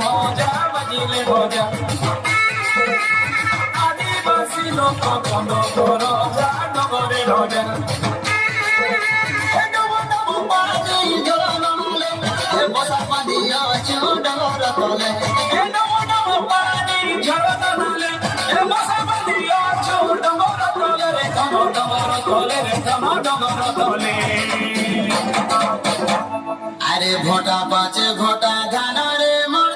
মজা বাজিলে মজা আদিবাসী লোক কন্দ রজা নগরে রজা বসা পানি ডগর তলে আরে ঘটা পাচে ঘটা গান